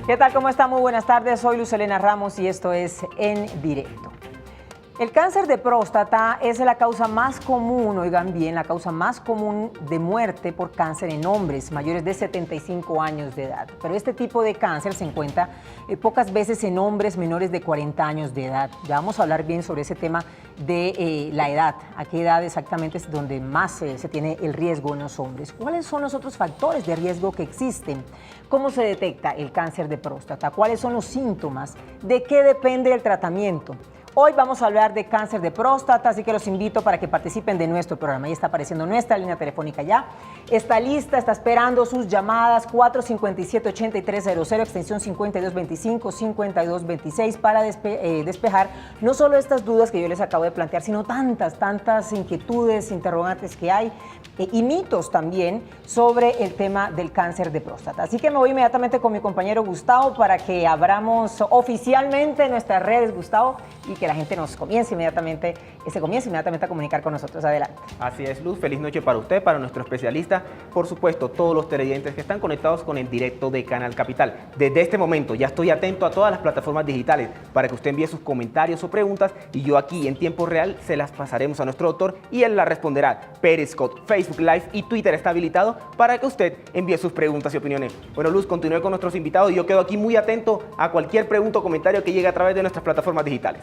¿Qué tal? ¿Cómo está? Muy buenas tardes. Soy Luz Helena Ramos y esto es En Directo. El cáncer de próstata es la causa más común, oigan bien, la causa más común de muerte por cáncer en hombres mayores de 75 años de edad. Pero este tipo de cáncer se encuentra pocas veces en hombres menores de 40 años de edad. Ya vamos a hablar bien sobre ese tema de la edad, a qué edad exactamente es donde más se tiene el riesgo en los hombres. ¿Cuáles son los otros factores de riesgo que existen? ¿Cómo se detecta el cáncer de próstata? ¿Cuáles son los síntomas? ¿De qué depende el tratamiento? Hoy vamos a hablar de cáncer de próstata, así que los invito para que participen de nuestro programa. Ahí está apareciendo nuestra línea telefónica ya. Está lista, está esperando sus llamadas 457-8300, extensión 5225, 5226, para despejar no solo estas dudas que yo les acabo de plantear, sino tantas inquietudes, interrogantes que hay y mitos también sobre el tema del cáncer de próstata. Así que me voy inmediatamente con mi compañero Gustavo para que abramos oficialmente nuestras redes, Gustavo, y que la gente se comience inmediatamente a comunicar con nosotros. Adelante. Así es, Luz. Feliz noche para usted, para nuestro especialista, por supuesto, todos los televidentes que están conectados con el directo de Canal Capital. Desde este momento ya estoy atento a todas las plataformas digitales para que usted envíe sus comentarios o preguntas y yo aquí en tiempo real se las pasaremos a nuestro doctor y él las responderá. Periscope, Facebook Live y Twitter está habilitado para que usted envíe sus preguntas y opiniones. Bueno, Luz, continúe con nuestros invitados y yo quedo aquí muy atento a cualquier pregunta o comentario que llegue a través de nuestras plataformas digitales.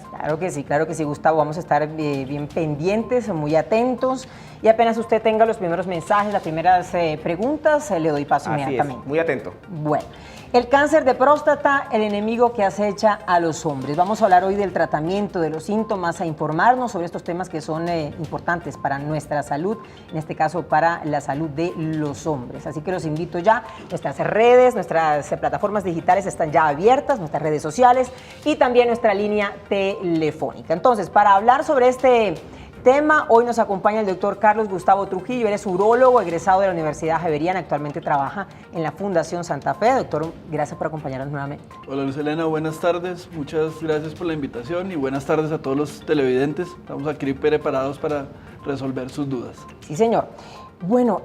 Claro que sí, Gustavo. Vamos a estar bien pendientes, muy atentos. Y apenas usted tenga los primeros mensajes, las primeras preguntas, le doy paso inmediatamente. Es, muy atento. Bueno, el cáncer de próstata, el enemigo que acecha a los hombres. Vamos a hablar hoy del tratamiento, de los síntomas, a informarnos sobre estos temas que son importantes para nuestra salud, en este caso para la salud de los hombres. Así que los invito ya, nuestras redes, nuestras plataformas digitales están ya abiertas, nuestras redes sociales y también nuestra línea telefónica. Entonces, para hablar sobre este tema, hoy nos acompaña el doctor Carlos Gustavo Trujillo. Él es urólogo, egresado de la Universidad Javeriana, actualmente trabaja en la Fundación Santa Fe. Doctor, gracias por acompañarnos nuevamente. Hola Luz Helena, buenas tardes, muchas gracias por la invitación y buenas tardes a todos los televidentes. Estamos aquí preparados para resolver sus dudas. Sí, señor. Bueno,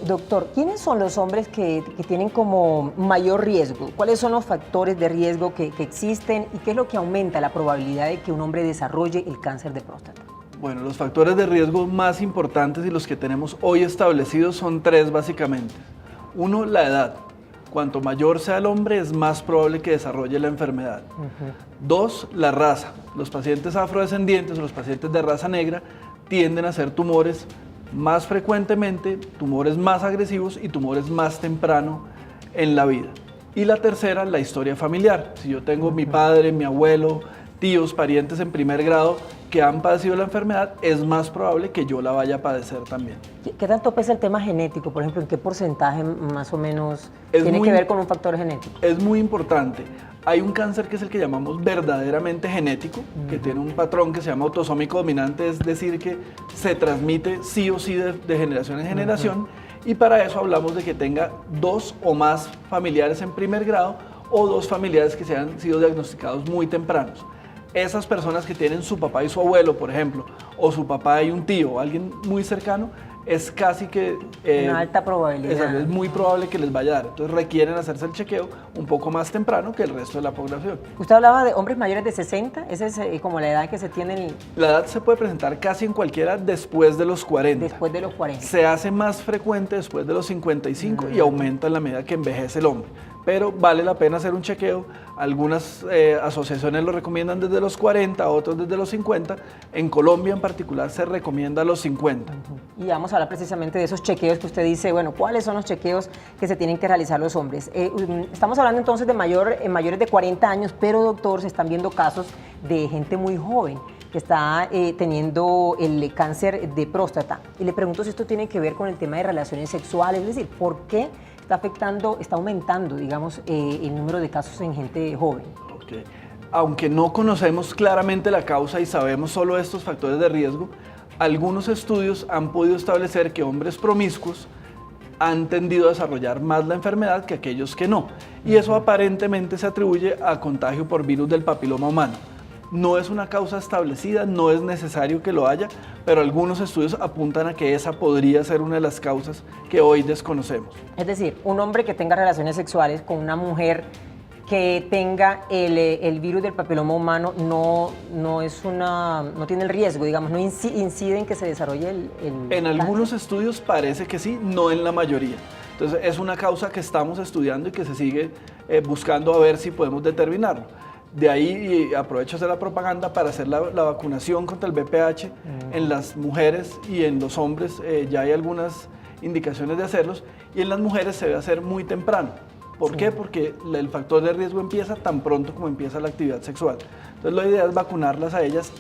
doctor, ¿quiénes son los hombres que tienen como mayor riesgo? ¿Cuáles son los factores de riesgo que existen y qué es lo que aumenta la probabilidad de que un hombre desarrolle el cáncer de próstata? Bueno, los factores de riesgo más importantes y los que tenemos hoy establecidos son tres básicamente. Uno, la edad. Cuanto mayor sea el hombre, es más probable que desarrolle la enfermedad. Dos, la raza. Los pacientes afrodescendientes o los pacientes de raza negra tienden a hacer tumores más frecuentemente, tumores más agresivos y tumores más temprano en la vida. Y la tercera, la historia familiar. Si yo tengo mi padre, mi abuelo, tíos, parientes en primer grado que han padecido la enfermedad, es más probable que yo la vaya a padecer también. ¿Qué tanto pesa el tema genético? Por ejemplo, ¿en qué porcentaje más o menos tiene que ver con un factor genético? Es muy importante. Hay un cáncer que es el que llamamos verdaderamente genético, que tiene un patrón que se llama autosómico dominante, es decir, que se transmite sí o sí de generación en generación, y para eso hablamos de que tenga 2 o más familiares en primer grado o 2 familiares que se han sido diagnosticados muy tempranos. Esas personas que tienen su papá y su abuelo, por ejemplo, o su papá y un tío, o alguien muy cercano, es casi que... una alta probabilidad. Es muy probable que les vaya a dar. Entonces requieren hacerse el chequeo un poco más temprano que el resto de la población. Usted hablaba de hombres mayores de 60, esa es como la edad que se tiene. La edad se puede presentar casi en cualquiera después de los 40. Después de los 40. Se hace más frecuente después de los 55 y aumenta en la medida que envejece el hombre. Pero vale la pena hacer un chequeo. Algunas asociaciones lo recomiendan desde los 40, otros desde los 50. En Colombia en particular se recomienda a los 50. Y vamos a hablar precisamente de esos chequeos que usted dice, bueno, ¿cuáles son los chequeos que se tienen que realizar los hombres? Estamos hablando entonces de mayores de 40 años, pero doctor, se están viendo casos de gente muy joven que está teniendo el cáncer de próstata. Y le pregunto si esto tiene que ver con el tema de relaciones sexuales, es decir, ¿por qué está aumentando, digamos, el número de casos en gente joven? Okay. Aunque no conocemos claramente la causa y sabemos solo estos factores de riesgo, algunos estudios han podido establecer que hombres promiscuos han tendido a desarrollar más la enfermedad que aquellos que no. Y eso aparentemente se atribuye a contagio por virus del papiloma humano. No es una causa establecida, no es necesario que lo haya, pero algunos estudios apuntan a que esa podría ser una de las causas que hoy desconocemos. Es decir, un hombre que tenga relaciones sexuales con una mujer que tenga el virus del papiloma humano no tiene el riesgo, digamos, no incide en que se desarrolle el En cáncer. algunos estudios parece que sí, no en la mayoría. Entonces es una causa que estamos estudiando y que se sigue buscando a ver si podemos determinarlo. De ahí, y aprovecho hacer la propaganda para hacer la vacunación contra el VPH en las mujeres y en los hombres. Ya hay algunas indicaciones de hacerlos, y en las mujeres se debe hacer muy temprano. ¿Por qué? Porque el factor de riesgo empieza tan pronto como empieza la actividad sexual. Entonces la idea es vacunarlas a ellas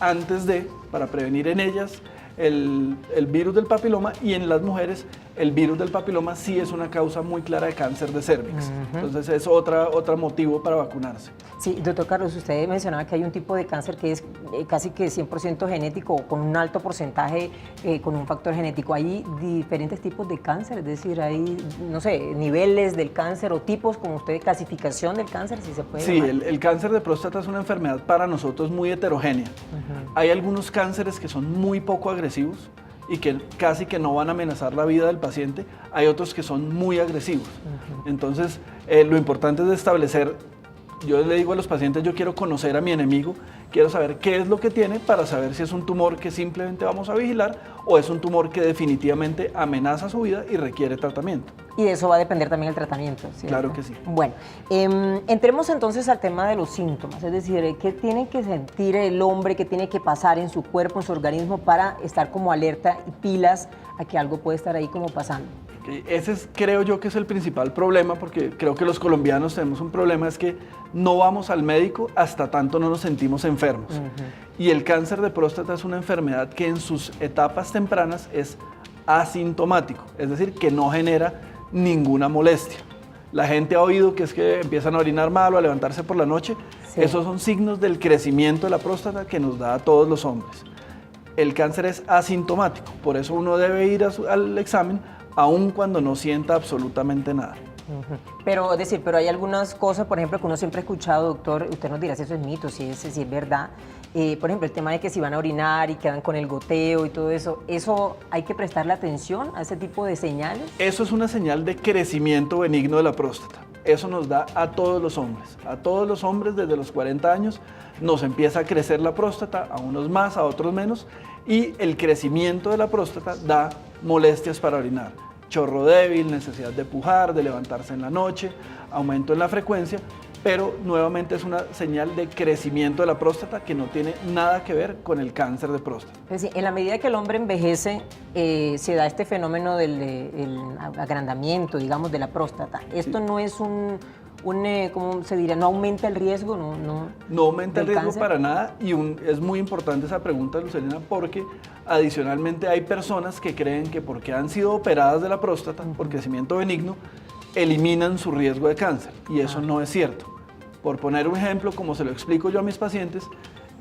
para prevenir en ellas el virus del papiloma, y en las mujeres el virus del papiloma sí es una causa muy clara de cáncer de cervix. Entonces es otro motivo para vacunarse. Sí, doctor Carlos, usted mencionaba que hay un tipo de cáncer que es casi que 100% genético, o con un alto porcentaje, con un factor genético. Hay diferentes tipos de cáncer, es decir, hay, no sé, niveles del cáncer o tipos, como usted, clasificación del cáncer, si se puede Sí, llamar. el cáncer de próstata es una enfermedad para nosotros muy heterogénea. Hay algunos cánceres que son muy poco agresivos y que casi que no van a amenazar la vida del paciente. Hay otros que son muy agresivos. Entonces, lo importante es establecer. Yo le digo a los pacientes, yo quiero conocer a mi enemigo, quiero saber qué es lo que tiene para saber si es un tumor que simplemente vamos a vigilar o es un tumor que definitivamente amenaza su vida y requiere tratamiento. Y de eso va a depender también el tratamiento, ¿cierto? Claro que sí. Bueno, entremos entonces al tema de los síntomas, es decir, ¿qué tiene que sentir el hombre, qué tiene que pasar en su cuerpo, en su organismo para estar como alerta y pilas a que algo puede estar ahí como pasando? Ese creo yo que es el principal problema, porque creo que los colombianos tenemos un problema, es que no vamos al médico hasta tanto no nos sentimos enfermos. Y el cáncer de próstata es una enfermedad que en sus etapas tempranas es asintomático, es decir, que no genera ninguna molestia. La gente ha oído que es que empiezan a orinar mal o a levantarse por la noche. Sí. Esos son signos del crecimiento de la próstata que nos da a todos los hombres. El cáncer es asintomático, por eso uno debe ir al examen aun cuando no sienta absolutamente nada. Pero, es decir, pero hay algunas cosas, por ejemplo, que uno siempre ha escuchado, doctor, usted nos dirá si eso es mito, si es verdad. Por ejemplo, el tema de que si van a orinar y quedan con el goteo y todo eso, ¿eso hay que prestarle atención a ese tipo de señales? Eso es una señal de crecimiento benigno de la próstata. Eso nos da a todos los hombres. A todos los hombres desde los 40 años nos empieza a crecer la próstata, a unos más, a otros menos, y el crecimiento de la próstata da molestias para orinar. Chorro débil, necesidad de pujar, de levantarse en la noche, aumento en la frecuencia, pero nuevamente es una señal de crecimiento de la próstata que no tiene nada que ver con el cáncer de próstata. Es decir, en la medida que el hombre envejece, se da este fenómeno del agrandamiento, digamos, de la próstata. Esto no es ¿cómo se diría? ¿No aumenta el riesgo? No aumenta el del riesgo cáncer. para nada, y es muy importante esa pregunta, Lucelena, porque adicionalmente hay personas que creen que porque han sido operadas de la próstata por crecimiento benigno, eliminan su riesgo de cáncer, y eso no es cierto. Por poner un ejemplo, como se lo explico yo a mis pacientes,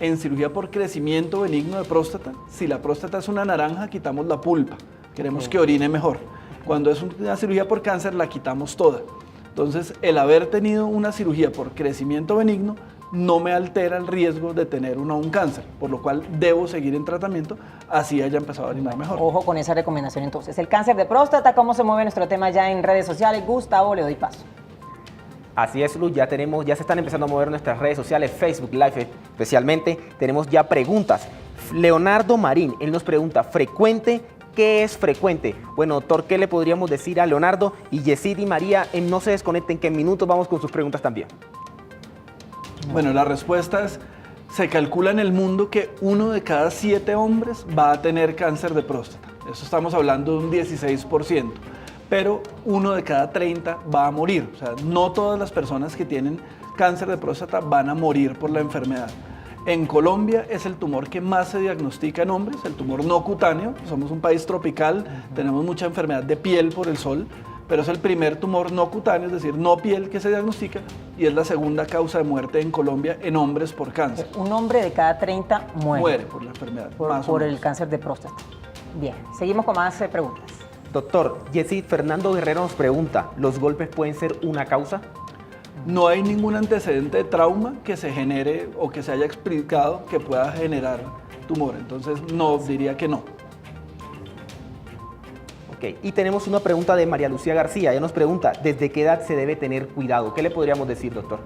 en cirugía por crecimiento benigno de próstata, si la próstata es una naranja, quitamos la pulpa, queremos que orine mejor. Cuando es una cirugía por cáncer, la quitamos toda. Entonces, el haber tenido una cirugía por crecimiento benigno no me altera el riesgo de tener un cáncer, por lo cual debo seguir en tratamiento, así haya empezado a orinar mejor. Ojo con esa recomendación entonces. El cáncer de próstata, ¿cómo se mueve nuestro tema ya en redes sociales? Gustavo, le doy paso. Así es, Luz, ya se están empezando a mover nuestras redes sociales, Facebook Live especialmente. Tenemos ya preguntas. Leonardo Marín, él nos pregunta, ¿frecuente? ¿Qué es frecuente? Bueno, doctor, ¿qué le podríamos decir a Leonardo? Y Yesid y María, no se desconecten, que en minutos vamos con sus preguntas también. Bueno, la respuesta es, se calcula en el mundo que 1 de cada 7 hombres va a tener cáncer de próstata. Eso estamos hablando de un 16%. Pero 1 de cada 30 va a morir. O sea, no todas las personas que tienen cáncer de próstata van a morir por la enfermedad. En Colombia es el tumor que más se diagnostica en hombres, el tumor no cutáneo. Somos un país tropical, tenemos mucha enfermedad de piel por el sol, pero es el primer tumor no cutáneo, es decir, no piel, que se diagnostica, y es la segunda causa de muerte en Colombia en hombres por cáncer. Un hombre de cada 30 muere. Muere por la enfermedad. Por el cáncer de próstata. Bien, seguimos con más preguntas. Doctor, Yesid Fernando Guerrero nos pregunta, ¿los golpes pueden ser una causa? No hay ningún antecedente de trauma que se genere o que se haya explicado que pueda generar tumor. Entonces, no, diría que no. Ok, y tenemos una pregunta de María Lucía García. Ella nos pregunta, ¿desde qué edad se debe tener cuidado? ¿Qué le podríamos decir, doctor?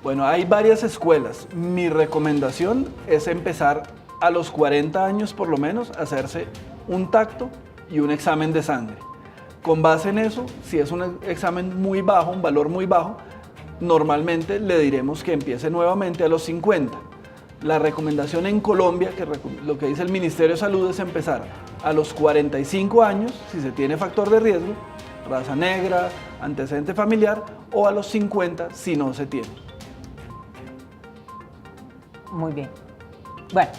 Bueno, hay varias escuelas. Mi recomendación es empezar a los 40 años por lo menos a hacerse un tacto y un examen de sangre. Con base en eso, si es un examen muy bajo, un valor muy bajo, normalmente le diremos que empiece nuevamente a los 50. La recomendación en Colombia, lo que dice el Ministerio de Salud, es empezar a los 45 años, si se tiene factor de riesgo, raza negra, antecedente familiar, o a los 50 si no se tiene. Muy bien. Bueno,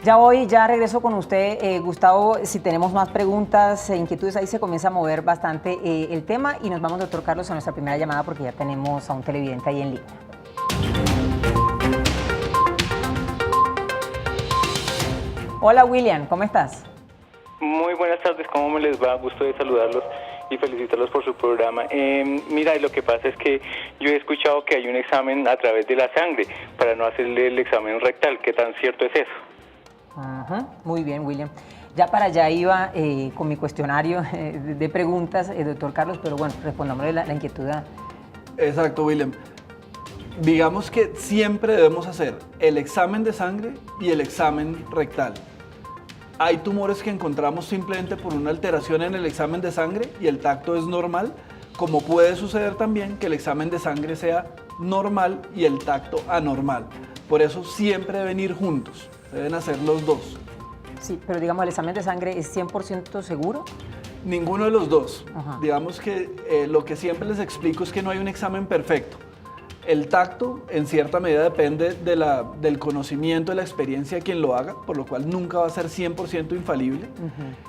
ya regreso con usted, Gustavo. Si tenemos más preguntas e inquietudes, ahí se comienza a mover bastante el tema y nos vamos, doctor Carlos, a nuestra primera llamada porque ya tenemos a un televidente ahí en línea. Hola William, ¿cómo estás? Muy buenas tardes, ¿cómo me les va? Gusto de saludarlos y felicitarlos por su programa. Mira, lo que pasa es que yo he escuchado que hay un examen a través de la sangre para no hacerle el examen rectal. ¿Qué tan cierto es eso? Ajá, muy bien, William. Ya para allá iba con mi cuestionario de preguntas, doctor Carlos, pero bueno, respondámosle la inquietud. Exacto, William. Digamos que siempre debemos hacer el examen de sangre y el examen rectal. Hay tumores que encontramos simplemente por una alteración en el examen de sangre y el tacto es normal, como puede suceder también que el examen de sangre sea normal y el tacto anormal. Por eso siempre deben ir juntos, deben hacer los dos. Sí, pero digamos, ¿el examen de sangre es 100% seguro? Ninguno de los dos. Ajá. Digamos que lo que siempre les explico es que no hay un examen perfecto. El tacto, en cierta medida, depende del conocimiento, de la experiencia de quien lo haga, por lo cual nunca va a ser 100% infalible.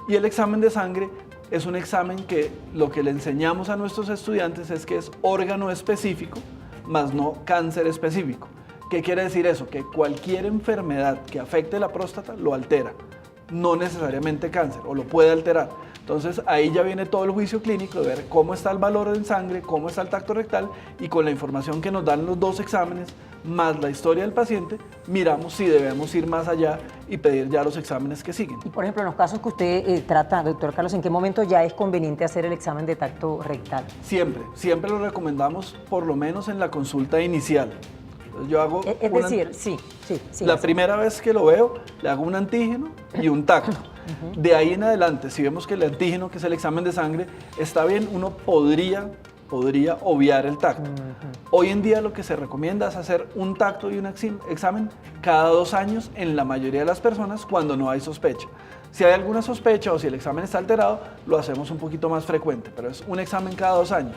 Y el examen de sangre es un examen que lo que le enseñamos a nuestros estudiantes es que es órgano específico, más no cáncer específico. ¿Qué quiere decir eso? Que cualquier enfermedad que afecte la próstata lo altera, no necesariamente cáncer, o lo puede alterar. Entonces ahí ya viene todo el juicio clínico de ver cómo está el valor en sangre, cómo está el tacto rectal y con la información que nos dan los dos exámenes más la historia del paciente, miramos si debemos ir más allá y pedir ya los exámenes que siguen. Y por ejemplo, en los casos que usted trata, doctor Carlos, ¿en qué momento ya es conveniente hacer el examen de tacto rectal? Siempre lo recomendamos por lo menos en la consulta inicial. Entonces, yo hago la primera vez que lo veo, le hago un antígeno y un tacto. De ahí en adelante, si vemos que el antígeno, que es el examen de sangre, está bien, uno podría obviar el tacto. Hoy en día lo que se recomienda es hacer un tacto y un examen cada 2 años en la mayoría de las personas cuando no hay sospecha. Si hay alguna sospecha o si el examen está alterado, lo hacemos un poquito más frecuente, pero es un examen cada 2 años.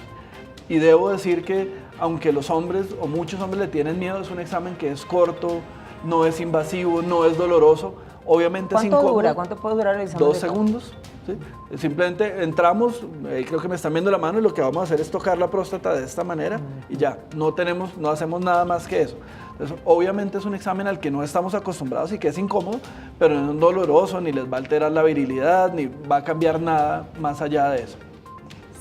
Y debo decir que aunque los hombres o muchos hombres le tienen miedo, es un examen que es corto, no es invasivo, no es doloroso. Obviamente es incómodo. ¿Cuánto dura? ¿Cuánto puede durar el examen? 2 segundos. ¿Sí? Simplemente entramos, creo que me están viendo la mano y lo que vamos a hacer es tocar la próstata de esta manera y ya, no hacemos nada más que eso. Entonces, obviamente es un examen al que no estamos acostumbrados y que es incómodo, pero no es doloroso, ni les va a alterar la virilidad, ni va a cambiar nada más allá de eso.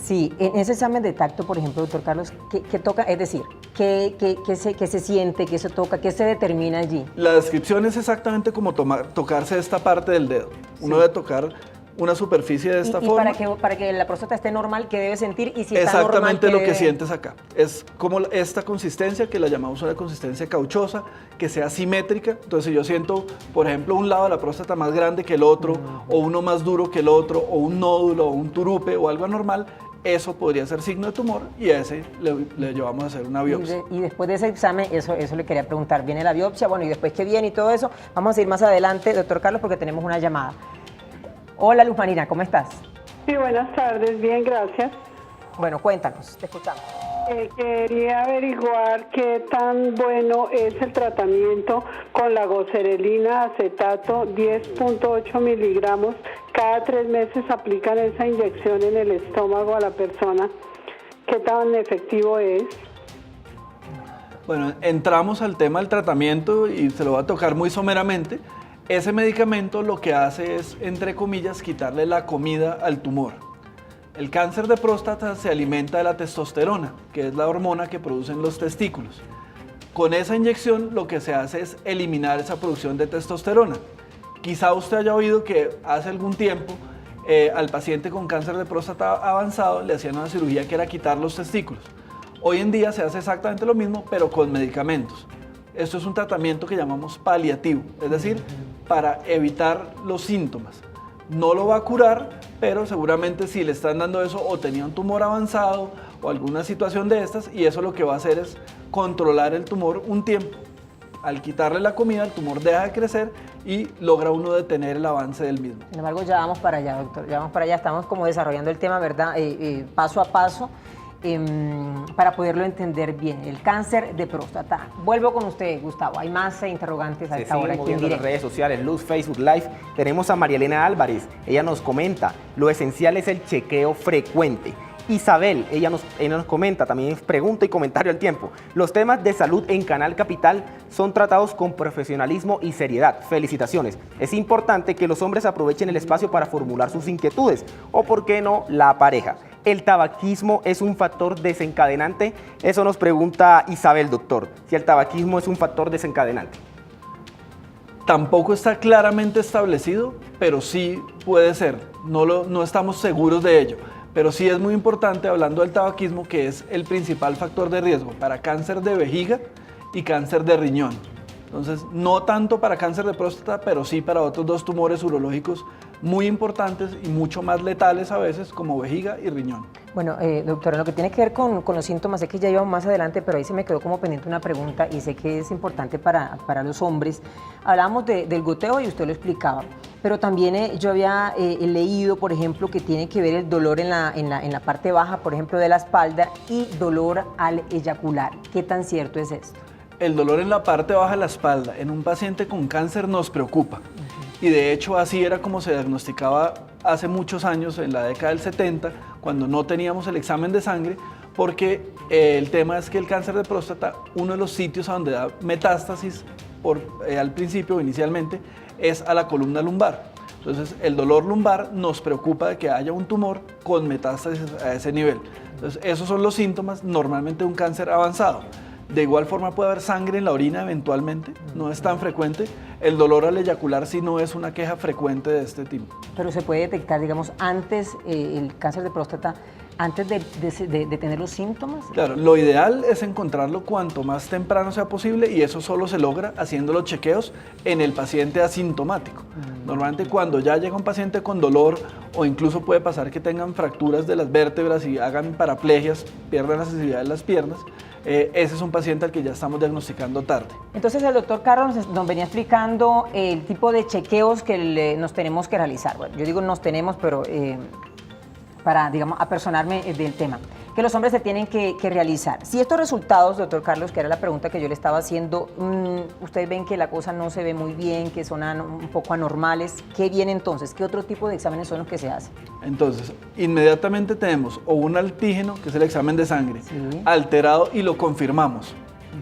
Sí, en ese examen de tacto, por ejemplo, doctor Carlos, ¿qué toca? Es decir, ¿qué se siente, qué se toca, qué se determina allí? La descripción es exactamente como tocarse esta parte del dedo. Uno debe tocar una superficie de esta forma. Para que la próstata esté normal, ¿qué debe sentir? Y si está exactamente normal, lo que sientes acá. Es como esta consistencia, que la llamamos una consistencia cauchosa, que sea simétrica. Entonces, si yo siento, por ejemplo, un lado de la próstata más grande que el otro, o uno más duro que el otro, o un nódulo, o un turupe, o algo anormal, eso podría ser signo de tumor y a ese le llevamos a hacer una biopsia. Y después de ese examen, eso le quería preguntar, ¿viene la biopsia? Bueno, y después qué viene y todo eso. Vamos a ir más adelante, doctor Carlos, porque tenemos una llamada. Hola, Luz Marina, ¿cómo estás? Sí, buenas tardes, bien, gracias. Bueno, cuéntanos, te escuchamos. Quería averiguar qué tan bueno es el tratamiento con la goserelina acetato, 10.8 miligramos. Cada 3 meses aplican esa inyección en el estómago a la persona. ¿Qué tan efectivo es? Bueno, entramos al tema del tratamiento y se lo va a tocar muy someramente. Ese medicamento lo que hace es, entre comillas, quitarle la comida al tumor. El cáncer de próstata se alimenta de la testosterona, que es la hormona que producen los testículos. Con esa inyección lo que se hace es eliminar esa producción de testosterona. Quizá usted haya oído que hace algún tiempo al paciente con cáncer de próstata avanzado le hacían una cirugía que era quitar los testículos. Hoy en día se hace exactamente lo mismo, pero con medicamentos. Esto es un tratamiento que llamamos paliativo, es decir, para evitar los síntomas. No lo va a curar, pero seguramente si le están dando eso o tenía un tumor avanzado o alguna situación de estas, y eso lo que va a hacer es controlar el tumor un tiempo. Al quitarle la comida, el tumor deja de crecer y logra uno detener el avance del mismo. Sin embargo, ya vamos para allá, doctor, ya vamos para allá, estamos como desarrollando el tema, ¿verdad? Paso a paso, para poderlo entender bien. El cáncer de próstata. Vuelvo con usted, Gustavo, hay más interrogantes a esta hora aquí en las directo. redes sociales, Luz, Facebook Live. Tenemos a María Elena Álvarez, ella nos comenta, lo esencial es el chequeo frecuente. Isabel, ella nos comenta, también pregunta y comentario al tiempo. Los temas de salud en Canal Capital son tratados con profesionalismo y seriedad. Felicitaciones. Es importante que los hombres aprovechen el espacio para formular sus inquietudes o, por qué no, la pareja. ¿El tabaquismo es un factor desencadenante? Eso nos pregunta Isabel, doctor, si el tabaquismo es un factor desencadenante. Tampoco está claramente establecido, pero sí puede ser. No estamos seguros de ello. Pero sí es muy importante, hablando del tabaquismo, que es el principal factor de riesgo para cáncer de vejiga y cáncer de riñón. Entonces, no tanto para cáncer de próstata, pero sí para otros dos tumores urológicos muy importantes y mucho más letales a veces, como vejiga y riñón. Bueno, doctora, lo que tiene que ver con los síntomas, sé que ya íbamos más adelante, pero ahí se me quedó como pendiente una pregunta y sé que es importante para los hombres. Hablábamos del goteo y usted lo explicaba, pero también yo había leído, por ejemplo, que tiene que ver el dolor en la parte baja, por ejemplo, de la espalda y dolor al eyacular. ¿Qué tan cierto es esto? El dolor en la parte baja de la espalda en un paciente con cáncer nos preocupa. Y de hecho así era como se diagnosticaba hace muchos años, en la década del 70, cuando no teníamos el examen de sangre, porque el tema es que el cáncer de próstata, uno de los sitios a donde da metástasis al principio, inicialmente, es a la columna lumbar. Entonces el dolor lumbar nos preocupa de que haya un tumor con metástasis a ese nivel. Entonces esos son los síntomas normalmente de un cáncer avanzado. De igual forma puede haber sangre en la orina eventualmente, no es tan frecuente. El dolor al eyacular sí no es una queja frecuente de este tipo. Pero se puede detectar, digamos, antes el cáncer de próstata, antes de tener los síntomas. Claro, lo ideal es encontrarlo cuanto más temprano sea posible y eso solo se logra haciendo los chequeos en el paciente asintomático. Normalmente cuando ya llega un paciente con dolor o incluso puede pasar que tengan fracturas de las vértebras y hagan paraplegias, pierdan la sensibilidad de las piernas, ese es un paciente al que ya estamos diagnosticando tarde. Entonces el doctor Carlos nos venía explicando el tipo de chequeos que nos tenemos que realizar. Bueno, yo digo nos tenemos, pero para, digamos, apersonarme del tema, que los hombres se tienen que realizar. Si estos resultados, doctor Carlos, que era la pregunta que yo le estaba haciendo, ustedes ven que la cosa no se ve muy bien, que son un poco anormales, ¿qué viene entonces? ¿Qué otro tipo de exámenes son los que se hacen? Entonces, inmediatamente tenemos o un antígeno, que es el examen de sangre, Sí. alterado y lo confirmamos.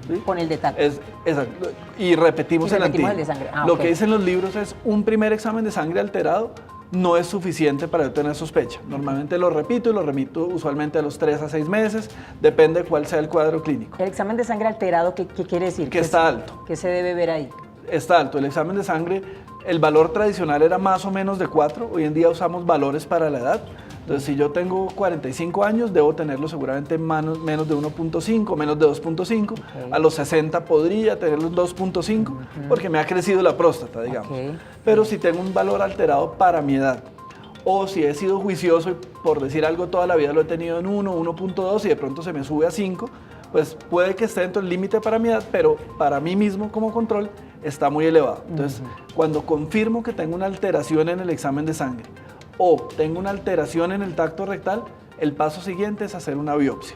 ¿Sí? Con el detalle. Exacto. Y repetimos el antígeno. el de sangre. Lo Ok. que dicen los libros es un primer examen de sangre alterado no es suficiente para yo tener sospecha. Normalmente lo repito y lo remito usualmente a los 3 a 6 meses, depende de cuál sea el cuadro clínico. El examen de sangre alterado, ¿qué quiere decir? Que está alto. ¿Qué se debe ver ahí? Está alto. El examen de sangre, el valor tradicional era más o menos de 4, hoy en día usamos valores para la edad. Entonces, si yo tengo 45 años, debo tenerlo seguramente menos de 1.5, menos de 2.5. Okay. A los 60 podría tenerlo en 2.5, porque me ha crecido la próstata, digamos. Okay. Pero si tengo un valor alterado para mi edad, o si he sido juicioso y por decir algo toda la vida lo he tenido en 1, 1.2 y de pronto se me sube a 5, pues puede que esté dentro del límite para mi edad, pero para mí mismo como control está muy elevado. Entonces, cuando confirmo que tengo una alteración en el examen de sangre, o tengo una alteración en el tracto rectal, el paso siguiente es hacer una biopsia.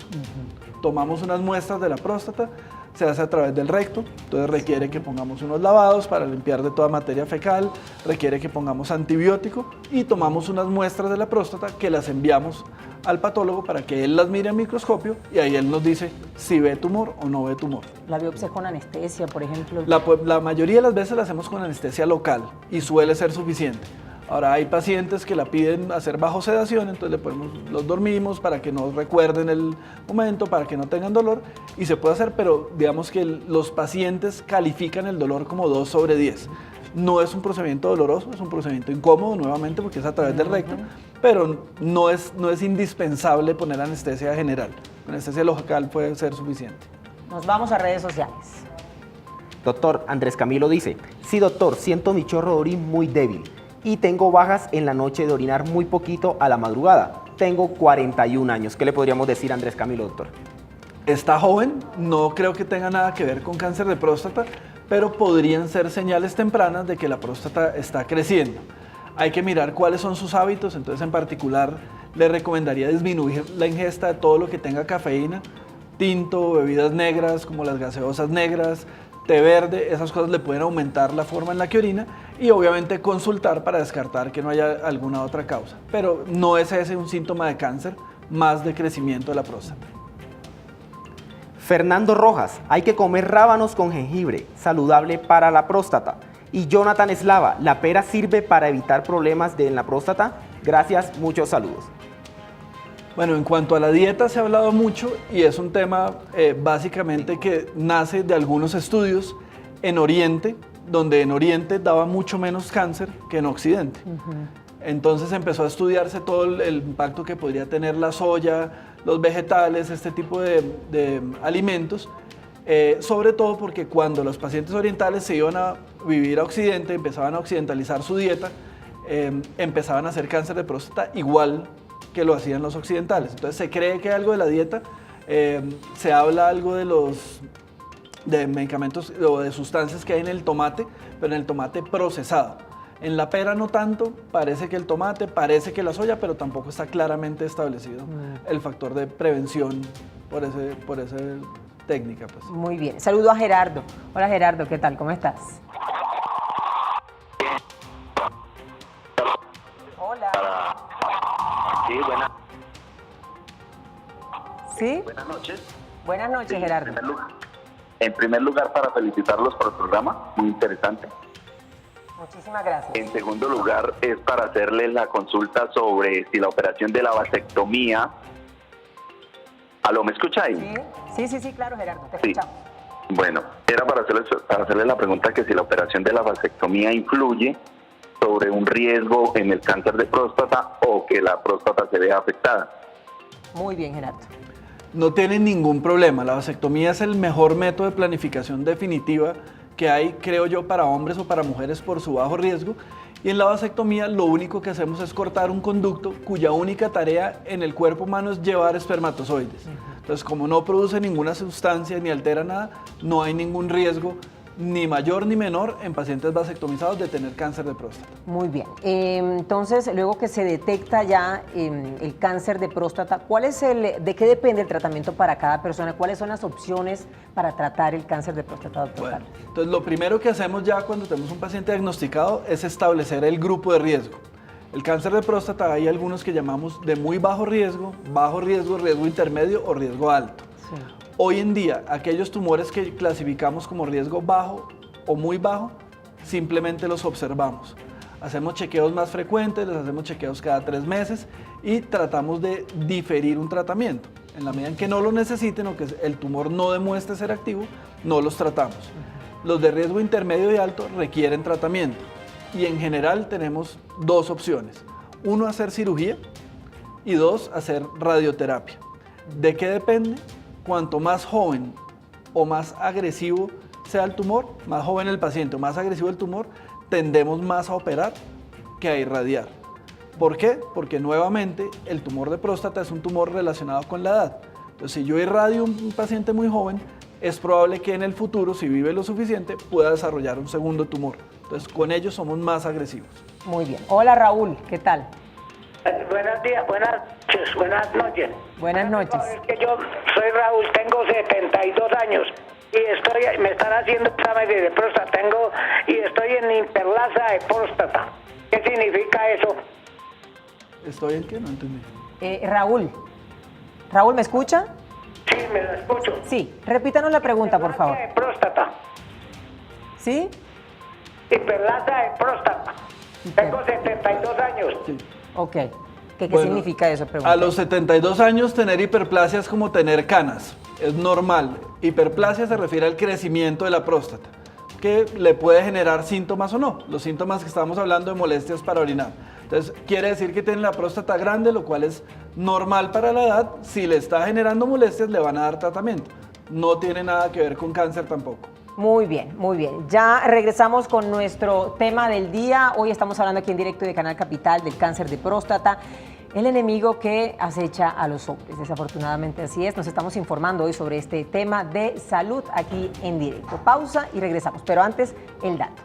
Tomamos unas muestras de la próstata, se hace a través del recto, entonces requiere que pongamos unos lavados para limpiar de toda materia fecal, requiere que pongamos antibiótico y tomamos unas muestras de la próstata que las enviamos al patólogo para que él las mire a microscopio y ahí él nos dice si ve tumor o no ve tumor. La biopsia con anestesia, por ejemplo. La mayoría de las veces la hacemos con anestesia local y suele ser suficiente. Ahora hay pacientes que la piden hacer bajo sedación, entonces los dormimos para que no recuerden el momento, para que no tengan dolor, y se puede hacer, pero digamos que los pacientes califican el dolor como 2/10. No es un procedimiento doloroso, es un procedimiento incómodo nuevamente porque es a través del recto, pero no es indispensable poner anestesia general. Anestesia local puede ser suficiente. Nos vamos a redes sociales. Doctor Andrés Camilo dice, sí doctor, siento mi chorro de orín muy débil y tengo bajas en la noche de orinar muy poquito a la madrugada. Tengo 41 años. ¿Qué le podríamos decir a Andrés Camilo, doctor? Está joven, no creo que tenga nada que ver con cáncer de próstata, pero podrían ser señales tempranas de que la próstata está creciendo. Hay que mirar cuáles son sus hábitos, entonces en particular le recomendaría disminuir la ingesta de todo lo que tenga cafeína, tinto, bebidas negras como las gaseosas negras, té verde, esas cosas le pueden aumentar la forma en la que orina y obviamente consultar para descartar que no haya alguna otra causa. Pero no es ese un síntoma de cáncer, más de crecimiento de la próstata. Fernando Rojas, hay que comer rábanos con jengibre, saludable para la próstata. Y Jonathan Eslava, ¿la pera sirve para evitar problemas en la próstata? Gracias, muchos saludos. Bueno, en cuanto a la dieta se ha hablado mucho y es un tema básicamente que nace de algunos estudios en Oriente, donde en Oriente daba mucho menos cáncer que en Occidente. Entonces empezó a estudiarse todo el impacto que podría tener la soya, los vegetales, este tipo de alimentos, sobre todo porque cuando los pacientes orientales se iban a vivir a Occidente, empezaban a occidentalizar su dieta, empezaban a hacer cáncer de próstata igual que lo hacían los occidentales. Entonces se cree que algo de la dieta, se habla algo de medicamentos o de sustancias que hay en el tomate, pero en el tomate procesado. En la pera no tanto, parece que el tomate, parece que la soya, pero tampoco está claramente establecido el factor de prevención por esa técnica. Pues. Muy bien. Saludo a Gerardo. Hola Gerardo, ¿qué tal? ¿Cómo estás? Hola. Sí, buenas. ¿Sí? Buenas noches. Buenas noches, Sí, Gerardo. En primer lugar, para felicitarlos por el programa, muy interesante. Muchísimas gracias. En segundo lugar, es para hacerles la consulta sobre si la operación de la vasectomía... ¿Aló, me escucha ahí? Sí, claro, Gerardo, te Sí. escuchamos. Bueno, era para hacerles la pregunta que si la operación de la vasectomía influye sobre un riesgo en el cáncer de próstata o que la próstata se vea afectada. Muy bien, Gerardo. No tienen ningún problema. La vasectomía es el mejor método de planificación definitiva que hay, creo yo, para hombres o para mujeres por su bajo riesgo. Y en la vasectomía lo único que hacemos es cortar un conducto cuya única tarea en el cuerpo humano es llevar espermatozoides. Entonces, como no produce ninguna sustancia ni altera nada, no hay ningún riesgo ni mayor ni menor en pacientes vasectomizados de tener cáncer de próstata. Muy bien. Entonces, luego que se detecta ya el cáncer de próstata, ¿de qué depende el tratamiento para cada persona? ¿Cuáles son las opciones para tratar el cáncer de próstata, doctor Bueno, Carlos? entonces lo primero que hacemos ya cuando tenemos un paciente diagnosticado es establecer el grupo de riesgo. El cáncer de próstata hay algunos que llamamos de muy bajo riesgo, riesgo intermedio o riesgo alto. Sí. Hoy en día, aquellos tumores que clasificamos como riesgo bajo o muy bajo, simplemente los observamos. Hacemos chequeos más frecuentes, les hacemos chequeos cada 3 meses y tratamos de diferir un tratamiento. En la medida en que no lo necesiten o que el tumor no demuestre ser activo, no los tratamos. Los de riesgo intermedio y alto requieren tratamiento y en general tenemos 2 opciones. 1, hacer cirugía y 2, hacer radioterapia. ¿De qué depende? Cuanto más joven o más agresivo sea el tumor, más joven el paciente o más agresivo el tumor, tendemos más a operar que a irradiar. ¿Por qué? Porque nuevamente el tumor de próstata es un tumor relacionado con la edad. Entonces, si yo irradio un paciente muy joven, es probable que en el futuro, si vive lo suficiente, pueda desarrollar un segundo tumor. Entonces, con ellos somos más agresivos. Muy bien. Hola Raúl, ¿qué tal? Buenos días, buenas noches. Buenas noches. Es que yo soy Raúl, tengo 72 años y me están haciendo exámenes de próstata, y estoy en hiperplasia de próstata. ¿Qué significa eso? ¿Estoy en qué? No entendí. Raúl, ¿me escucha? Sí, me lo escucho. Sí, repítanos la pregunta, por favor. Hiperplasia de próstata. ¿Sí? Hiperplasia de próstata. Tengo 72 años. Sí. Ok. ¿Qué Bueno, significa eso? Pregunta. A los 72 años tener hiperplasia es como tener canas, es normal. Hiperplasia se refiere al crecimiento de la próstata, que le puede generar síntomas o no. Los síntomas que estamos hablando de molestias para orinar. Entonces, quiere decir que tiene la próstata grande, lo cual es normal para la edad. Si le está generando molestias, le van a dar tratamiento. No tiene nada que ver con cáncer tampoco. Muy bien, muy bien. Ya regresamos con nuestro tema del día. Hoy estamos hablando aquí en directo de Canal Capital del cáncer de próstata, el enemigo que acecha a los hombres. Desafortunadamente así es. Nos estamos informando hoy sobre este tema de salud aquí en directo. Pausa y regresamos. Pero antes, el dato.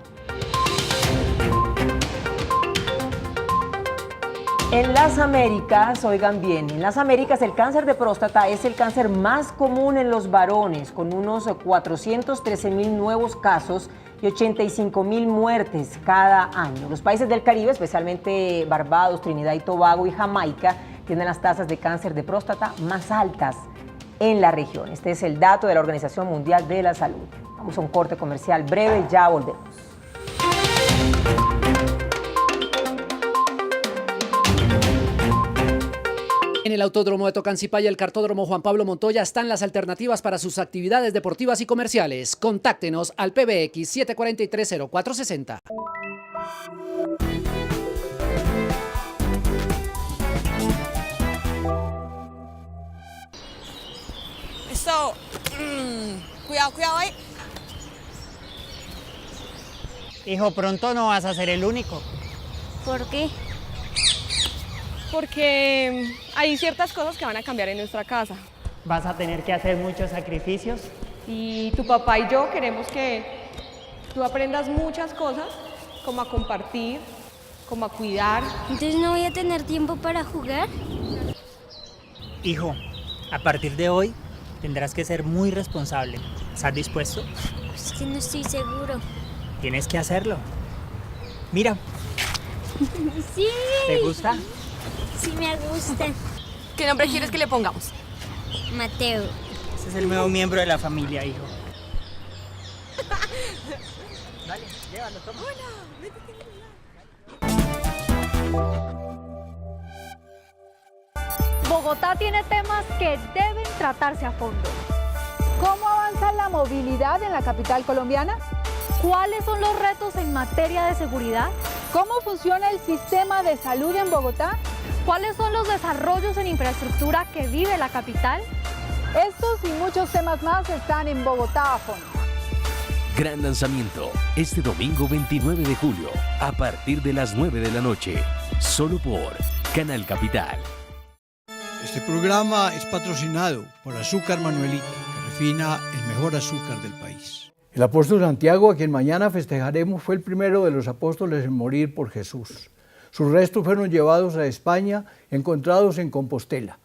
En las Américas, oigan bien, en las Américas el cáncer de próstata es el cáncer más común en los varones, con unos 413,000 nuevos casos y 85,000 muertes cada año. Los países del Caribe, especialmente Barbados, Trinidad y Tobago y Jamaica, tienen las tasas de cáncer de próstata más altas en la región. Este es el dato de la Organización Mundial de la Salud. Vamos a un corte comercial breve, ya volvemos. En el Autódromo de Tocancipá y el Cartódromo Juan Pablo Montoya están las alternativas para sus actividades deportivas y comerciales. Contáctenos al PBX 743-0460. Eso, cuidado, cuidado ahí. Hijo, pronto no vas a ser el único. ¿Por qué? Porque hay ciertas cosas que van a cambiar en nuestra casa. Vas a tener que hacer muchos sacrificios. Y tu papá y yo queremos que tú aprendas muchas cosas, como a compartir, como a cuidar. Entonces no voy a tener tiempo para jugar. Hijo, a partir de hoy tendrás que ser muy responsable. ¿Estás dispuesto? Es que no estoy seguro. Tienes que hacerlo. Mira, Sí. ¿te gusta? Sí me gusta. ¿Qué nombre quieres que le pongamos? Mateo. Ese es el nuevo miembro de la familia, hijo. Dale, llévalo, toma. Bogotá tiene temas que deben tratarse a fondo. ¿Cómo avanza la movilidad en la capital colombiana? ¿Cuáles son los retos en materia de seguridad? ¿Cómo funciona el sistema de salud en Bogotá? ¿Cuáles son los desarrollos en infraestructura que vive la capital? Estos y muchos temas más están en Bogotá a fondo. Gran lanzamiento, este domingo 29 de julio, a partir de las 9 de la noche, solo por Canal Capital. Este programa es patrocinado por Azúcar Manuelita, que refina el mejor azúcar del país. El apóstol Santiago, a quien mañana festejaremos, fue el primero de los apóstoles en morir por Jesús. Sus restos fueron llevados a España, encontrados en Compostela.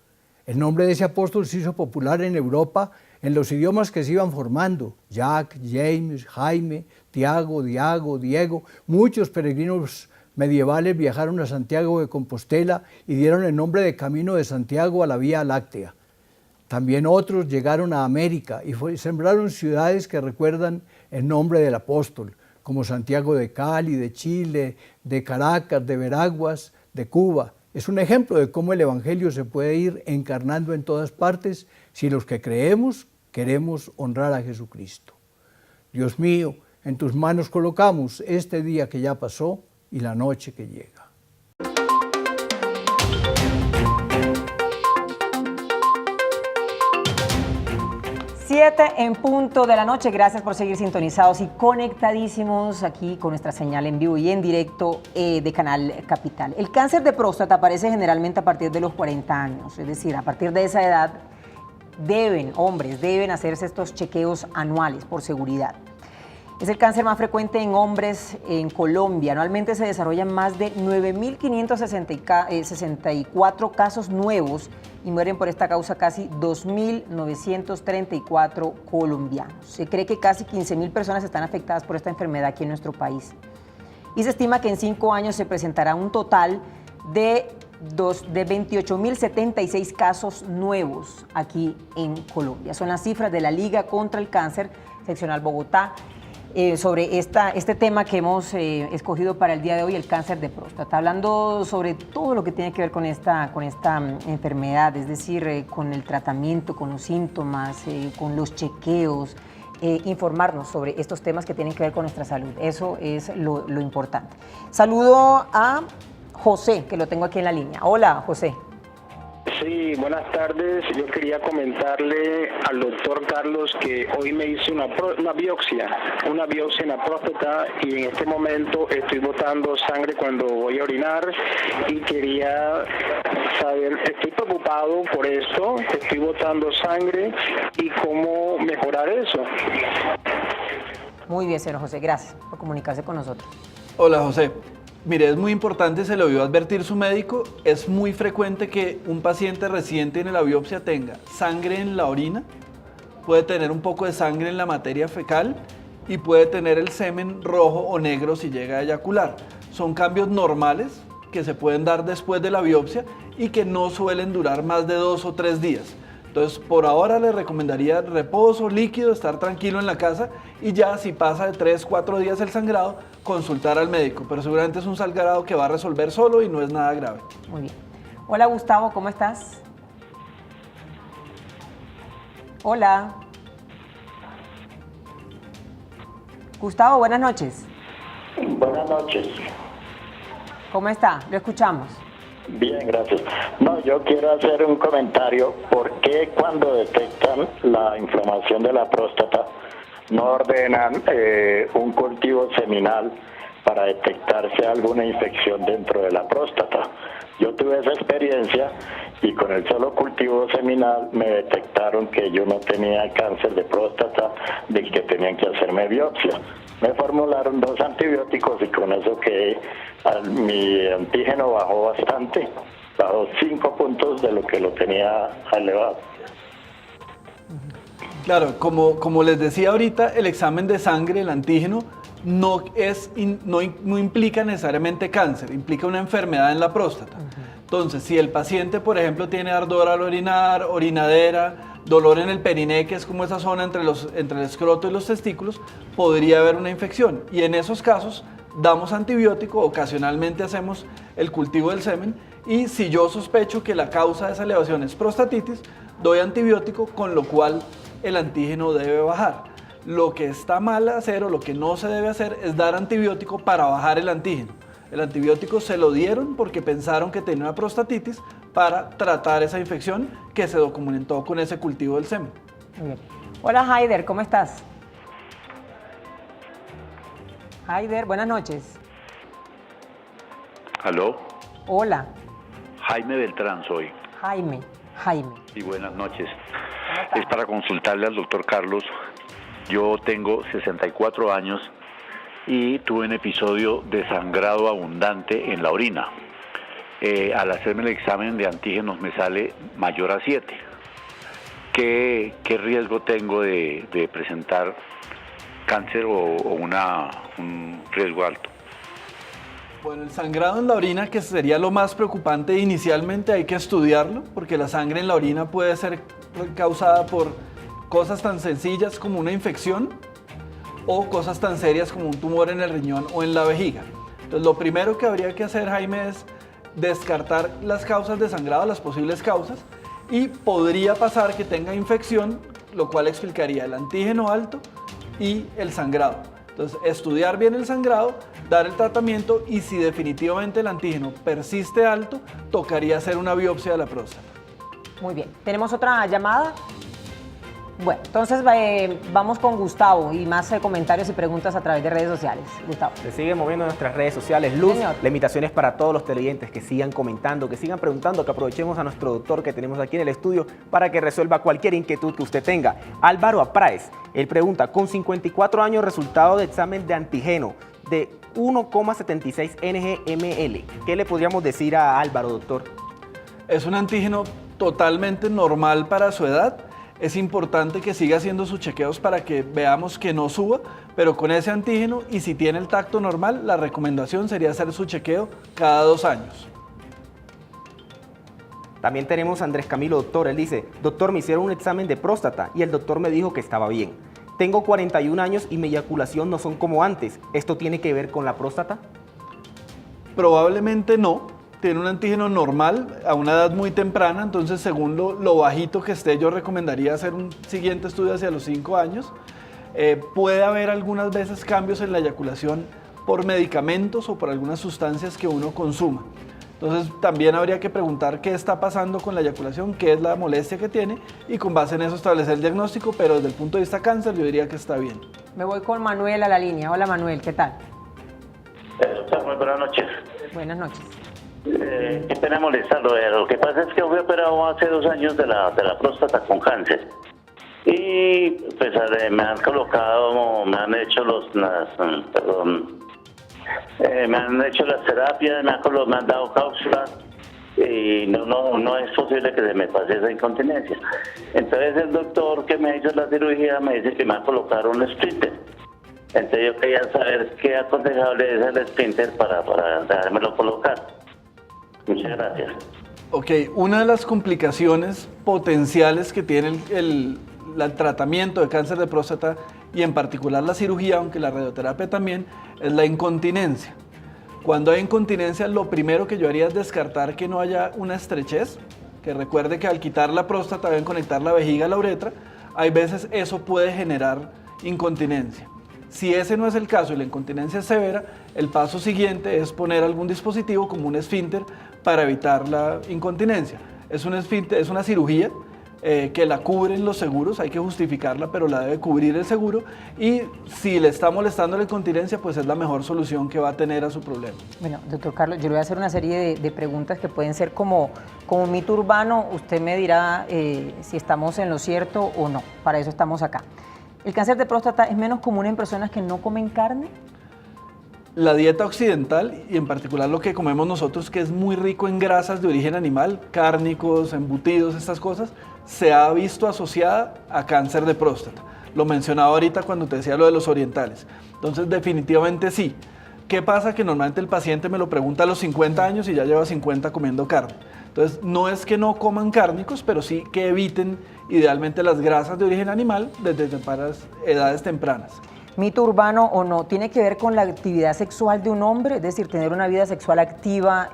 El nombre de ese apóstol se hizo popular en Europa en los idiomas que se iban formando: Jack, James, Jaime, Tiago, Diago, Diego. Muchos peregrinos medievales viajaron a Santiago de Compostela y dieron el nombre de Camino de Santiago a la Vía Láctea. También otros llegaron a América y sembraron ciudades que recuerdan el nombre del apóstol, como Santiago de Cali, de Chile, de Caracas, de Veraguas, de Cuba. Es un ejemplo de cómo el Evangelio se puede ir encarnando en todas partes si los que creemos queremos honrar a Jesucristo. Dios mío, en tus manos colocamos este día que ya pasó y la noche que llega. 7 en punto de la noche. Gracias por seguir sintonizados y conectadísimos aquí con nuestra señal en vivo y en directo de Canal Capital. El cáncer de próstata aparece generalmente a partir de los 40 años, es decir, a partir de esa edad hombres deben hacerse estos chequeos anuales por seguridad. Es el cáncer más frecuente en hombres en Colombia. Anualmente se desarrollan más de 9.564 casos nuevos y mueren por esta causa casi 2.934 colombianos. Se cree que casi 15.000 personas están afectadas por esta enfermedad aquí en nuestro país. Y se estima que en 5 años se presentará un total de 28.076 casos nuevos aquí en Colombia. Son las cifras de la Liga contra el Cáncer Seccional Bogotá. sobre este tema que hemos escogido para el día de hoy, el cáncer de próstata, hablando sobre todo lo que tiene que ver con esta enfermedad, es decir, con el tratamiento, con los síntomas, con los chequeos, informarnos sobre estos temas que tienen que ver con nuestra salud. Eso es lo importante. Saludo a José, que lo tengo aquí en la línea. Hola, José. Sí, buenas tardes. Yo quería comentarle al doctor Carlos que hoy me hice una biopsia en la próstata y en este momento estoy botando sangre cuando voy a orinar y quería saber, estoy preocupado por esto, estoy botando sangre y cómo mejorar eso. Muy bien, señor José, gracias por comunicarse con nosotros. Hola, José. Mire, es muy importante, se lo vio advertir su médico, es muy frecuente que un paciente recién tiene la biopsia tenga sangre en la orina, puede tener un poco de sangre en la materia fecal y puede tener el semen rojo o negro si llega a eyacular. Son cambios normales que se pueden dar después de la biopsia y que no suelen durar más de 2 o 3 días. Entonces, por ahora le recomendaría reposo, líquido, estar tranquilo en la casa y ya si pasa de 3 o 4 días el sangrado, consultar al médico. Pero seguramente es un sangrado que va a resolver solo y no es nada grave. Muy bien. Hola, Gustavo, ¿cómo estás? Hola. Gustavo, buenas noches. Buenas noches. ¿Cómo está? Lo escuchamos. Bien, gracias. No, yo quiero hacer un comentario. ¿Por qué cuando detectan la inflamación de la próstata no ordenan un cultivo seminal para detectar si hay alguna infección dentro de la próstata? Yo tuve esa experiencia y con el solo cultivo seminal me detectaron que yo no tenía cáncer de próstata, del que tenían que hacerme biopsia. Me formularon 2 antibióticos y con eso que mi antígeno bajó bastante, bajó 5 puntos de lo que lo tenía elevado. Claro, como les decía ahorita, el examen de sangre, el antígeno, no implica necesariamente cáncer, implica una enfermedad en la próstata. Entonces, si el paciente, por ejemplo, tiene ardor al orinar, orinadera, dolor en el periné, que es como esa zona entre el escroto y los testículos, podría haber una infección. Y en esos casos damos antibiótico, ocasionalmente hacemos el cultivo del semen y si yo sospecho que la causa de esa elevación es prostatitis, doy antibiótico, con lo cual el antígeno debe bajar. Lo que está mal hacer o lo que no se debe hacer es dar antibiótico para bajar el antígeno. El antibiótico se lo dieron porque pensaron que tenía una prostatitis para tratar esa infección que se documentó con ese cultivo del semen. Muy bien. Hola, Haider, ¿cómo estás? Haider, buenas noches. ¿Aló? Hola. Jaime Beltrán soy. Jaime. Y buenas noches. Es para consultarle al doctor Carlos. Yo tengo 64 años y tuve un episodio de sangrado abundante en la orina. Al hacerme el examen de antígenos me sale mayor a 7. ¿Qué riesgo tengo de presentar cáncer o un riesgo alto? Bueno, el sangrado en la orina, que sería lo más preocupante inicialmente, hay que estudiarlo, porque la sangre en la orina puede ser causada por cosas tan sencillas como una infección o cosas tan serias como un tumor en el riñón o en la vejiga. Entonces, lo primero que habría que hacer, Jaime, es descartar las causas de sangrado, las posibles causas, y podría pasar que tenga infección, lo cual explicaría el antígeno alto y el sangrado. Entonces, estudiar bien el sangrado, dar el tratamiento y si definitivamente el antígeno persiste alto, tocaría hacer una biopsia de la próstata. Muy bien. ¿Tenemos otra llamada? Bueno, entonces vamos con Gustavo y más comentarios y preguntas a través de redes sociales. Gustavo. Se sigue moviendo nuestras redes sociales. Luz, Señor. la invitación es para todos los televidentes que sigan comentando, que sigan preguntando, que aprovechemos a nuestro doctor que tenemos aquí en el estudio para que resuelva cualquier inquietud que usted tenga. Álvaro Apráez, él pregunta, con 54 años, resultado de examen de antígeno de 1,76 NG/mL. ¿Qué le podríamos decir a Álvaro, doctor? Es un antígeno totalmente normal para su edad. Es importante que siga haciendo sus chequeos para que veamos que no suba, pero con ese antígeno y si tiene el tacto normal, la recomendación sería hacer su chequeo cada 2 años. También tenemos a Andrés Camilo, doctor. Él dice, doctor, me hicieron un examen de próstata y el doctor me dijo que estaba bien. Tengo 41 años y mi eyaculación no son como antes. ¿Esto tiene que ver con la próstata? Probablemente no. Tiene un antígeno normal a una edad muy temprana, entonces según lo bajito que esté, yo recomendaría hacer un siguiente estudio hacia los 5 años. Puede haber algunas veces cambios en la eyaculación por medicamentos o por algunas sustancias que uno consuma. Entonces también habría que preguntar qué está pasando con la eyaculación, qué es la molestia que tiene y con base en eso establecer el diagnóstico, pero desde el punto de vista cáncer yo diría que está bien. Me voy con Manuel a la línea. Hola Manuel, ¿qué tal? Muy buenas noches. Buenas noches. Qué pena molestarlo. Lo que pasa es que fui operado hace 2 años de la próstata con cáncer. Y pues me han colocado, me han hecho las terapias, me han dado cápsulas y no es posible que se me pase esa incontinencia. Entonces el doctor que me hizo la cirugía me dice que me va a colocar un splinter. Entonces yo quería saber qué aconsejable es el splinter para dejármelo colocar. Muchas gracias. Ok, una de las complicaciones potenciales que tiene el tratamiento de cáncer de próstata y en particular la cirugía, aunque la radioterapia también, es la incontinencia. Cuando hay incontinencia, lo primero que yo haría es descartar que no haya una estrechez, que recuerde que al quitar la próstata deben conectar la vejiga a la uretra, hay veces eso puede generar incontinencia. Si ese no es el caso y la incontinencia es severa, el paso siguiente es poner algún dispositivo como un esfínter para evitar la incontinencia. Es un esfínter, es una cirugía que la cubren los seguros, hay que justificarla, pero la debe cubrir el seguro y si le está molestando la incontinencia, pues es la mejor solución que va a tener a su problema. Bueno, doctor Carlos, yo le voy a hacer una serie de preguntas que pueden ser como mito urbano. Usted me dirá si estamos en lo cierto o no. Para eso estamos acá. ¿El cáncer de próstata es menos común en personas que no comen carne? La dieta occidental, y en particular lo que comemos nosotros, que es muy rico en grasas de origen animal, cárnicos, embutidos, estas cosas, se ha visto asociada a cáncer de próstata. Lo mencionaba ahorita cuando te decía lo de los orientales. Entonces, definitivamente sí. ¿Qué pasa? Que normalmente el paciente me lo pregunta a los 50 años y ya lleva 50 comiendo carne. Entonces, no es que no coman cárnicos, pero sí que eviten idealmente las grasas de origen animal desde edades tempranas. ¿Mito urbano o no? ¿Tiene que ver con la actividad sexual de un hombre? Es decir, tener una vida sexual activa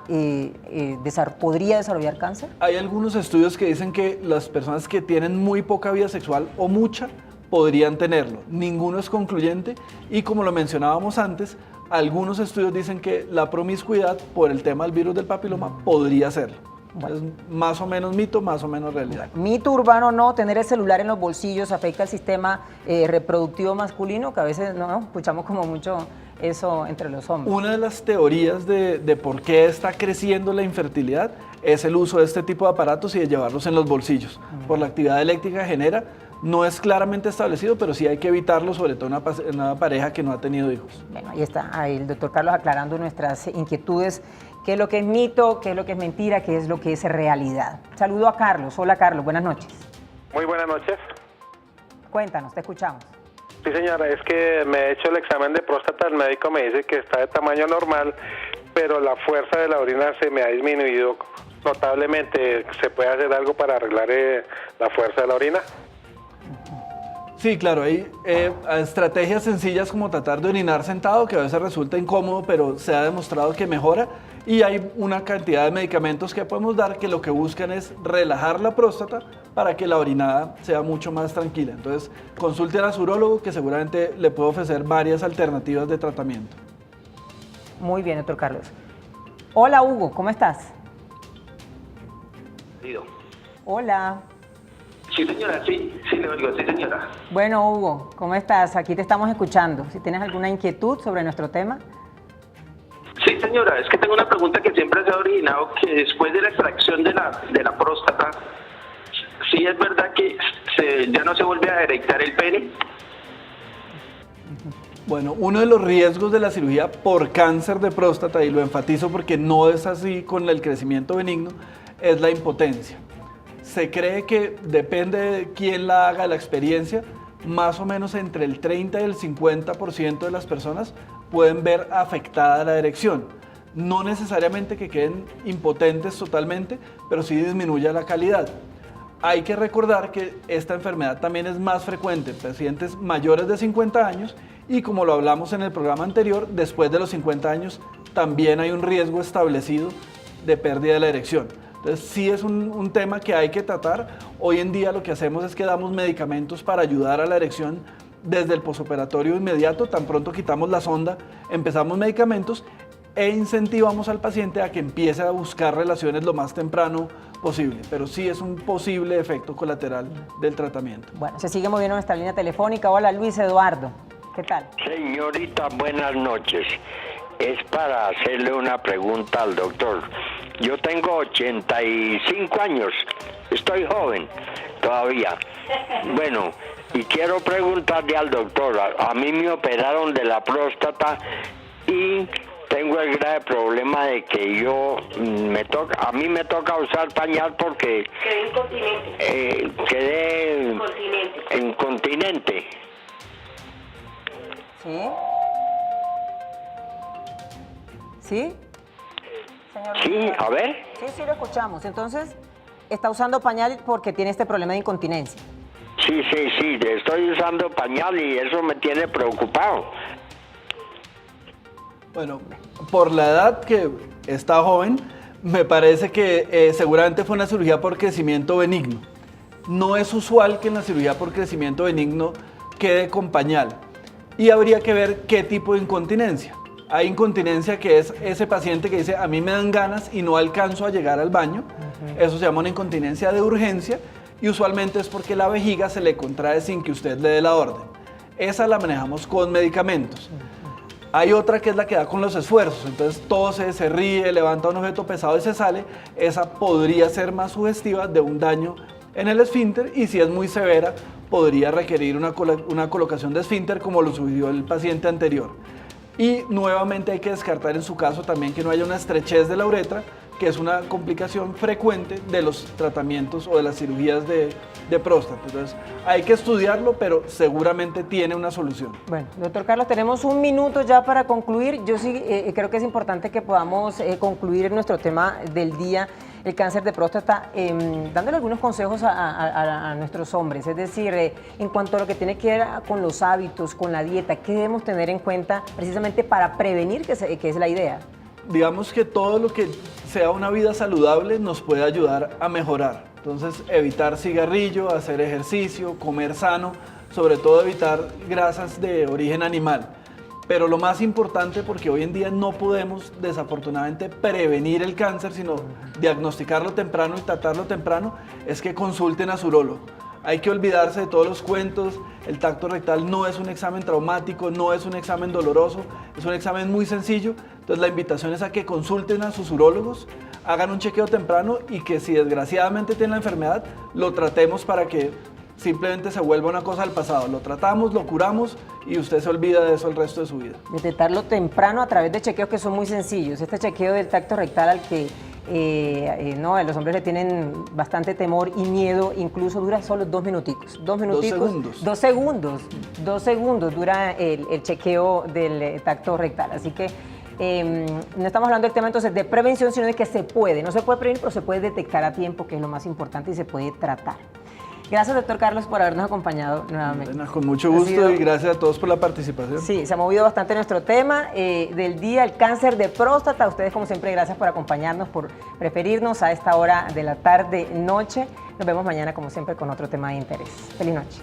¿podría desarrollar cáncer? Hay algunos estudios que dicen que las personas que tienen muy poca vida sexual o mucha podrían tenerlo. Ninguno es concluyente y como lo mencionábamos antes, algunos estudios dicen que la promiscuidad por el tema del virus del papiloma podría serlo. Bueno. Entonces, más o menos mito, más o menos realidad. Mito urbano no, tener el celular en los bolsillos afecta al sistema reproductivo masculino, que a veces no escuchamos como mucho eso entre los hombres. Una de las teorías de por qué está creciendo la infertilidad es el uso de este tipo de aparatos y de llevarlos en los bolsillos. Por la actividad eléctrica que genera, no es claramente establecido, pero sí hay que evitarlo, sobre todo en una pareja que no ha tenido hijos. Bueno, ahí está, ahí el doctor Carlos aclarando nuestras inquietudes. ¿Qué es lo que es mito? ¿Qué es lo que es mentira? ¿Qué es lo que es realidad? Saludo a Carlos. Hola Carlos, buenas noches. Muy buenas noches. Cuéntanos, te escuchamos. Sí señora, es que me he hecho el examen de próstata, el médico me dice que está de tamaño normal, pero la fuerza de la orina se me ha disminuido notablemente. ¿Se puede hacer algo para arreglar la fuerza de la orina? Sí, claro, hay estrategias sencillas como tratar de orinar sentado, que a veces resulta incómodo, pero se ha demostrado que mejora. Y hay una cantidad de medicamentos que podemos dar que lo que buscan es relajar la próstata para que la orinada sea mucho más tranquila. Entonces, consulte al urólogo que seguramente le puede ofrecer varias alternativas de tratamiento. Muy bien, doctor Carlos. Hola, Hugo, ¿cómo estás? Hola. Sí, señora, sí, le oigo, sí, señora. Bueno, Hugo, ¿cómo estás? Aquí te estamos escuchando. Si tienes alguna inquietud sobre nuestro tema. Sí, señora, es que tengo una pregunta que siempre se ha originado, que después de la extracción de la próstata, ¿sí es verdad que ya no se vuelve a erectar el pene? Bueno, uno de los riesgos de la cirugía por cáncer de próstata, y lo enfatizo porque no es así con el crecimiento benigno, es la impotencia. Se cree que depende de quién la haga, la experiencia, más o menos entre el 30 y el 50% de las personas pueden ver afectada la erección. No necesariamente que queden impotentes totalmente, pero sí disminuye la calidad. hay que recordar que esta enfermedad también es más frecuente en pacientes mayores de 50 años y como lo hablamos en el programa anterior, después de los 50 años también hay un riesgo establecido de pérdida de la erección. Entonces sí es un tema que hay que tratar. Hoy en día lo que hacemos es que damos medicamentos para ayudar a la erección desde el posoperatorio inmediato, tan pronto quitamos la sonda, empezamos medicamentos e incentivamos al paciente a que empiece a buscar relaciones lo más temprano posible, pero sí es un posible efecto colateral del tratamiento. Bueno, se sigue moviendo nuestra línea telefónica. Hola, Luis Eduardo, ¿qué tal? Señorita, buenas noches. Es para hacerle una pregunta al doctor. Yo tengo 85 años, estoy joven todavía. Bueno, y quiero preguntarle al doctor, a mí me operaron de la próstata y tengo el grave problema de que a mí me toca usar pañal porque quedé incontinente. ¿Sí? ¿Sí? Señor, sí, a ver. Sí, lo escuchamos. Entonces, está usando pañal porque tiene este problema de incontinencia. Sí, estoy usando pañal y eso me tiene preocupado. Bueno, por la edad que está joven, me parece que seguramente fue una cirugía por crecimiento benigno. No es usual que en la cirugía por crecimiento benigno quede con pañal. Y habría que ver qué tipo de incontinencia. Hay incontinencia que es ese paciente que dice, a mí me dan ganas y no alcanzo a llegar al baño. Eso se llama una incontinencia de urgencia y usualmente es porque la vejiga se le contrae sin que usted le dé la orden. Esa la manejamos con medicamentos. Hay otra que es la que da con los esfuerzos, entonces tose, se ríe, levanta un objeto pesado y se sale. Esa podría ser más sugestiva de un daño en el esfínter y si es muy severa podría requerir una colocación de esfínter como lo sugirió el paciente anterior. Y nuevamente hay que descartar en su caso también que no haya una estrechez de la uretra, que es una complicación frecuente de los tratamientos o de las cirugías de próstata. Entonces hay que estudiarlo, pero seguramente tiene una solución. Bueno, doctor Carlos, tenemos un minuto ya para concluir. Yo sí creo que es importante que podamos concluir nuestro tema del día, el cáncer de próstata, dándole algunos consejos a nuestros hombres. Es decir, en cuanto a lo que tiene que ver con los hábitos, con la dieta, ¿qué debemos tener en cuenta precisamente para prevenir, que es la idea? Digamos que todo lo que sea una vida saludable nos puede ayudar a mejorar. Entonces, evitar cigarrillo, hacer ejercicio, comer sano, sobre todo evitar grasas de origen animal. Pero lo más importante, porque hoy en día no podemos desafortunadamente prevenir el cáncer, sino diagnosticarlo temprano y tratarlo temprano, es que consulten a su urólogo. Hay que olvidarse de todos los cuentos. El tacto rectal no es un examen traumático, no es un examen doloroso, es un examen muy sencillo. Entonces la invitación es a que consulten a sus urólogos, hagan un chequeo temprano y que si desgraciadamente tienen la enfermedad, lo tratemos para que simplemente se vuelva una cosa del pasado. Lo tratamos, lo curamos y usted se olvida de eso el resto de su vida. Detectarlo temprano a través de chequeos que son muy sencillos. Este chequeo del tacto rectal al que los hombres le tienen bastante temor y miedo, incluso dura solo 2 minuticos. 2 minuticos. 2 segundos. 2 segundos dura el chequeo del tacto rectal. Así que no estamos hablando del tema entonces de prevención, sino de que se puede. No se puede prevenir, pero se puede detectar a tiempo, que es lo más importante, y se puede tratar. Gracias, doctor Carlos, por habernos acompañado nuevamente. Bueno, con mucho gusto y gracias a todos por la participación. Sí, se ha movido bastante nuestro tema del día, el cáncer de próstata. A ustedes, como siempre, gracias por acompañarnos, por preferirnos a esta hora de la tarde-noche. Nos vemos mañana, como siempre, con otro tema de interés. Feliz noche.